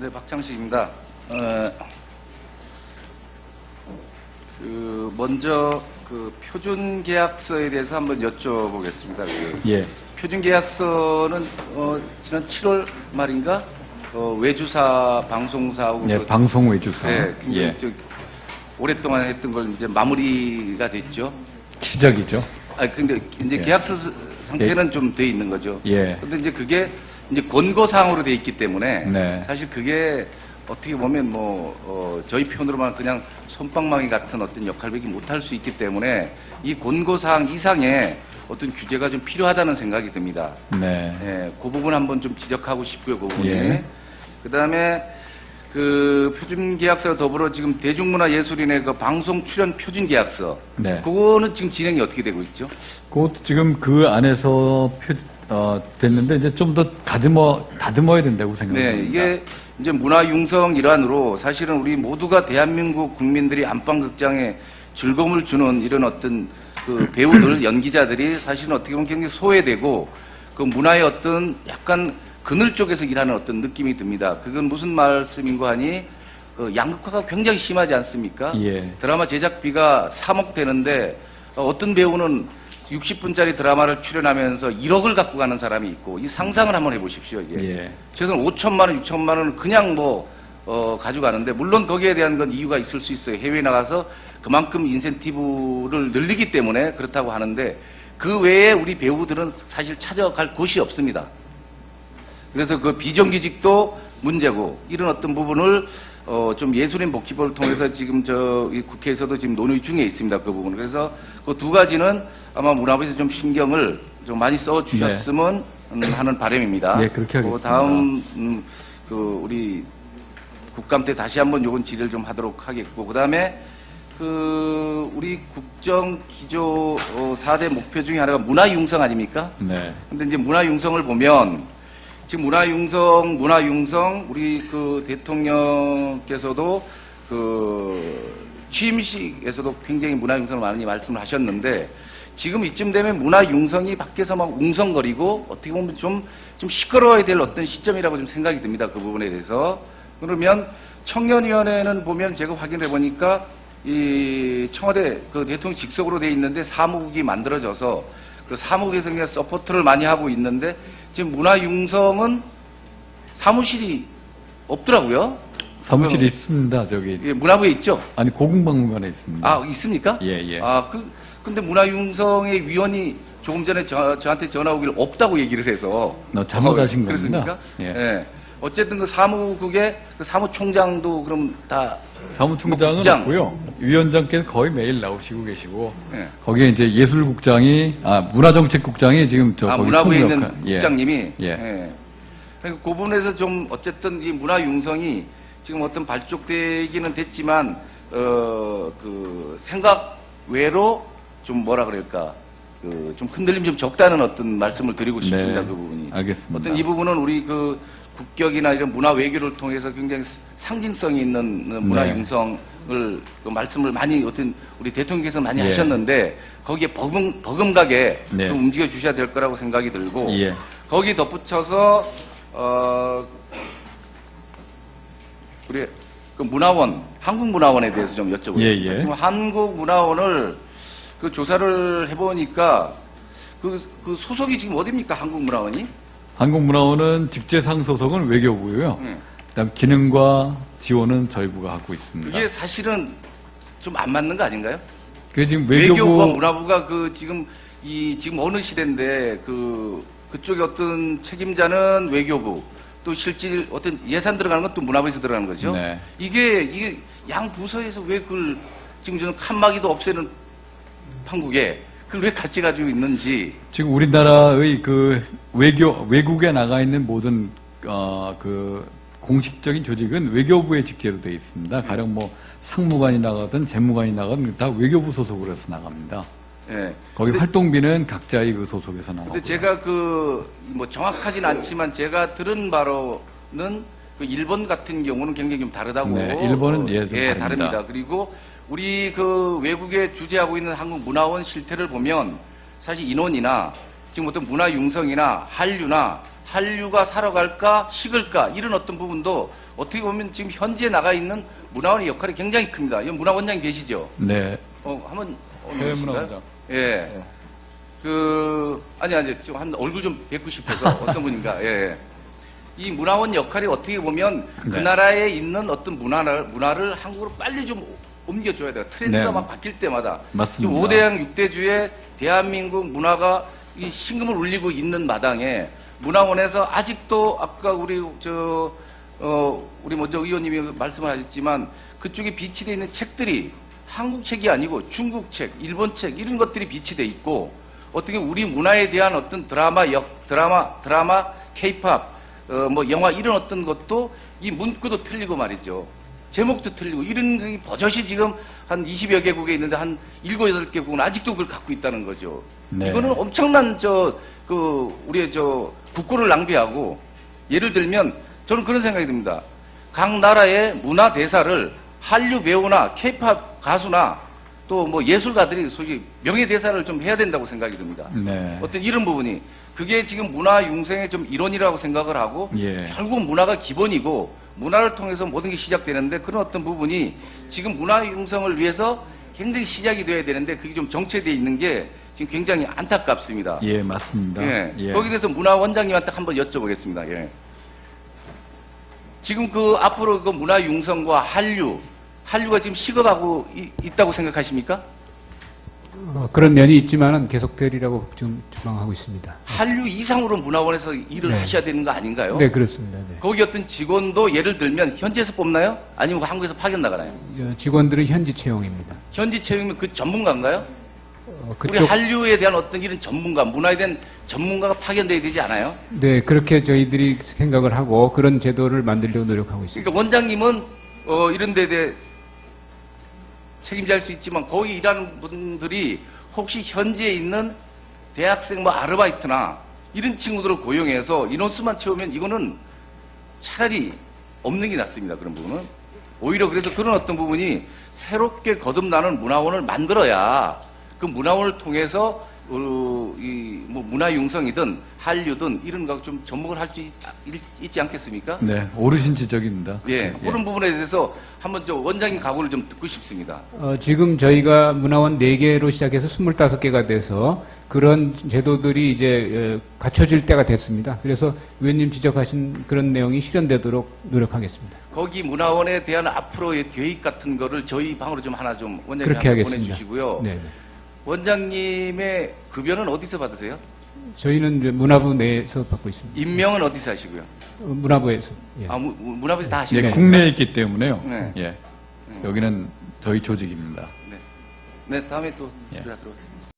네, 박창식입니다. 먼저 표준 계약서에 대해서 한번 여쭤보겠습니다. 예. 표준 계약서는 지난 7월 말인가 외주사 방송사하고 네, 방송 외주사. 네, 예. 오랫동안 했던 걸 이제 마무리가 됐죠. 시작이죠. 근데 이제 예. 계약서 상태는 좀 돼 있는 거죠. 예. 근데 이제 그게 이제 권고사항으로 돼 있기 때문에 네. 사실 그게 어떻게 보면 저희 표현으로만 그냥 솜방망이 같은 어떤 역할밖에 못할 수 있기 때문에 이 권고사항 이상의 어떤 규제가 좀 필요하다는 생각이 듭니다. 네. 예, 그 부분 한번 좀 지적하고 싶고요, 그 부분이. 예. 그 다음에 표준계약서와 더불어 지금 대중문화예술인의 방송 출연 표준계약서. 네. 그거는 지금 진행이 어떻게 되고 있죠? 그것도 지금 그 안에서 됐는데 이제 좀 더 다듬어야 된다고 생각합니다. 네, 이게 이제 문화융성 일환으로 사실은 우리 모두가 대한민국 국민들이 안방극장에 즐거움을 주는 이런 어떤 배우들, 연기자들이 사실은 어떻게 보면 굉장히 소외되고 그 문화의 어떤 약간 그늘 쪽에서 일하는 어떤 느낌이 듭니다. 그건 무슨 말씀인고 하니 양극화가 굉장히 심하지 않습니까? 예. 드라마 제작비가 3억 되는데 어떤 배우는 60분짜리 드라마를 출연하면서 1억을 갖고 가는 사람이 있고 이 상상을 한번 해보십시오. 이게. 예. 최소한 5천만 원, 6천만 원은 그냥 가져가는데 물론 거기에 대한 건 이유가 있을 수 있어요. 해외에 나가서 그만큼 인센티브를 늘리기 때문에 그렇다고 하는데 그 외에 우리 배우들은 사실 찾아갈 곳이 없습니다. 그래서 그 비정규직도 문제고 이런 어떤 부분을 좀 예술인 복지법을 통해서 지금 이 국회에서도 지금 논의 중에 있습니다. 그 부분. 그래서 그 두 가지는 아마 문화부에서 좀 신경을 좀 많이 써 주셨으면 하는 바람입니다. 네, 그렇게 하겠습니다. 다음 우리 국감 때 다시 한번 요건 질의를 좀 하도록 하겠고 그다음에 우리 국정 기조 4대 목표 중에 하나가 문화융성 아닙니까? 네. 근데 이제 문화융성을 보면 지금 문화융성 우리 대통령께서도 취임식에서도 굉장히 문화융성을 많이 말씀을 하셨는데 지금 이쯤 되면 문화융성이 밖에서 막 웅성거리고 어떻게 보면 좀 시끄러워야 될 어떤 시점이라고 좀 생각이 듭니다. 그 부분에 대해서. 그러면 청년위원회는 보면 제가 확인해 보니까 이 청와대 대통령 직속으로 돼 있는데 사무국이 만들어져서 그 사무국에서 그냥 서포트를 많이 하고 있는데 지금 문화융성은 사무실이 없더라고요. 사무실이 있습니다. 저기. 예, 문화부에 있죠? 아니, 고궁박물관에 있습니다. 아, 있습니까? 예, 예. 근데 문화융성의 위원이 조금 전에 저한테 전화 오기를 없다고 얘기를 해서. 잘못하신 겁니다. 그렇습니까? 예. 예. 어쨌든 그 사무국의 사무총장도 그럼 다. 사무총장은 없고요. 위원장께서 거의 매일 나오시고 계시고. 예. 거기에 이제 문화정책국장이 지금 거기 문화부에 있는 예. 국장님이. 예. 예. 그러니까 그 부분에서 좀 어쨌든 이 문화융성이 지금 어떤 발족되기는 됐지만 생각 외로 좀 뭐라 그럴까 좀 흔들림 좀 적다는 어떤 말씀을 드리고 싶습니다. 네, 그 부분이. 알겠습니다. 어떤 이 부분은 우리 국격이나 이런 문화 외교를 통해서 굉장히 상징성이 있는 문화융성을 말씀을 많이 우리 대통령께서 많이 예. 하셨는데 거기에 버금가게 네. 좀 움직여 주셔야 될 거라고 생각이 들고 예. 거기 덧붙여서 우리 문화원, 한국문화원에 대해서 좀 여쭤보겠습니다. 예, 예. 지금 한국문화원을 조사를 해보니까 소속이 지금 어디입니까? 한국문화원이? 한국문화원은 직제상 소속은 외교부고요. 그다음 기능과 지원은 저희 부가 하고 있습니다. 그게 사실은 좀 안 맞는 거 아닌가요? 그 지금 외교부와 문화부가 지금 어느 시대인데 그쪽에 어떤 책임자는 외교부. 또 실질 어떤 예산 들어가는 건 또 문화부에서 들어가는 거죠. 네. 이게 양 부서에서 왜 지금 저는 칸막이도 없애는 판국에 그걸 왜 같이 가지고 있는지. 지금 우리나라의 외국에 나가 있는 모든 공식적인 조직은 외교부의 직제로 되어 있습니다. 가령 상무관이 나가든 재무관이 나가든 다 외교부 소속으로 해서 나갑니다. 예. 거기 활동비는 각자의 소속에서 나가고. 근데 제가 정확하진 않지만 제가 들은 바로는 일본 같은 경우는 굉장히 좀 다르다고. 네, 일본은 좀 다릅니다. 그리고 우리 외국에 주재하고 있는 한국문화원 실태를 보면 사실 인원이나 지금 어떤 문화융성이나 한류나 한류가 살아갈까 식을까 이런 어떤 부분도 어떻게 보면 지금 현지에 나가 있는 문화원의 역할이 굉장히 큽니다. 이 문화원장 계시죠? 네. 한번 해외 문화원장. 예. 아니 지금 한 얼굴 좀 뵙고 싶어서 어떤 분인가. 예. 이 문화원 역할이 어떻게 보면 그 네. 나라에 있는 어떤 문화를 한국으로 빨리 좀 옮겨줘야 돼요. 트렌드가 네. 막 바뀔 때마다. 맞습니다. 지금 5대양 6대주에 대한민국 문화가 이 신금을 울리고 있는 마당에 문화원에서 아직도 아까 우리 먼저 의원님이 말씀하셨지만 그쪽에 비치되어 있는 책들이 한국 책이 아니고 중국 책, 일본 책 이런 것들이 비치되어 있고 어떻게 우리 문화에 대한 어떤 드라마, K-팝, 뭐 영화 이런 어떤 것도 이 문구도 틀리고 말이죠. 제목도 틀리고 이런 게 버젓이 지금 한 20여 개국에 있는데 한 7, 8개국은 아직도 그걸 갖고 있다는 거죠. 네. 이거는 엄청난 우리의 국고를 낭비하고 예를 들면 저는 그런 생각이 듭니다. 각 나라의 문화 대사를 한류 배우나 K-팝 가수나 또 뭐 예술가들이 솔직히 명예 대사를 좀 해야 된다고 생각이 듭니다. 네. 어떤 이런 부분이 그게 지금 문화 융성의 좀 일원이라고 생각을 하고 예. 결국 문화가 기본이고 문화를 통해서 모든 게 시작되는데 그런 어떤 부분이 지금 문화 융성을 위해서 굉장히 시작이 돼야 되는데 그게 좀 정체되어 있는 게 지금 굉장히 안타깝습니다. 예, 맞습니다. 예. 예. 거기에 대해서 문화원장님한테 한번 여쭤보겠습니다. 예. 지금 앞으로 그 문화 융성과 한류가 지금 식어가고 있다고 생각하십니까? 그런 면이 있지만은 계속되리라고 지금 전망하고 있습니다. 한류 이상으로 문화원에서 일을 네. 하셔야 되는 거 아닌가요? 네, 그렇습니다. 네. 거기 어떤 직원도 예를 들면 현지에서 뽑나요? 아니면 한국에서 파견 나가나요? 직원들은 현지 채용입니다. 현지 채용이면 그 전문가인가요? 우리 그쪽, 한류에 대한 어떤 이런 전문가, 문화에 대한 전문가가 파견돼야 되지 않아요? 네, 그렇게 저희들이 생각을 하고 그런 제도를 만들려고 노력하고 있습니다. 그러니까 원장님은 이런 데 대해 책임질 수 있지만 거기 일하는 분들이 혹시 현지에 있는 대학생 뭐 아르바이트나 이런 친구들을 고용해서 인원수만 채우면 이거는 차라리 없는 게 낫습니다. 그런 부분은. 오히려 그래서 그런 어떤 부분이 새롭게 거듭나는 문화원을 만들어야 그 문화원을 통해서 뭐 문화융성이든 한류든 이런 거 좀 접목을 할 수 있지 않겠습니까? 네, 옳으신 지적입니다. 예, 그런 부분에 대해서 한번 원장님 각오를 좀 듣고 싶습니다. 지금 저희가 문화원 4개로 시작해서 25개가 돼서 그런 제도들이 이제 갖춰질 때가 됐습니다. 그래서 의원님 지적하신 그런 내용이 실현되도록 노력하겠습니다. 거기 문화원에 대한 앞으로의 계획 같은 거를 저희 방으로 좀 하나 좀 그렇게 원장님한테 하겠습니다. 보내주시고요. 네. 원장님의 급여는 어디서 받으세요? 저희는 이제 문화부 내에서 받고 있습니다. 임명은 어디서 하시고요? 문화부에서. 예. 문화부에서 다 예, 하시는 국내에 있기 때문에요. 네. 예. 여기는 저희 조직입니다. 네. 네, 다음에 또 예. 집에 가도록 하겠습니다.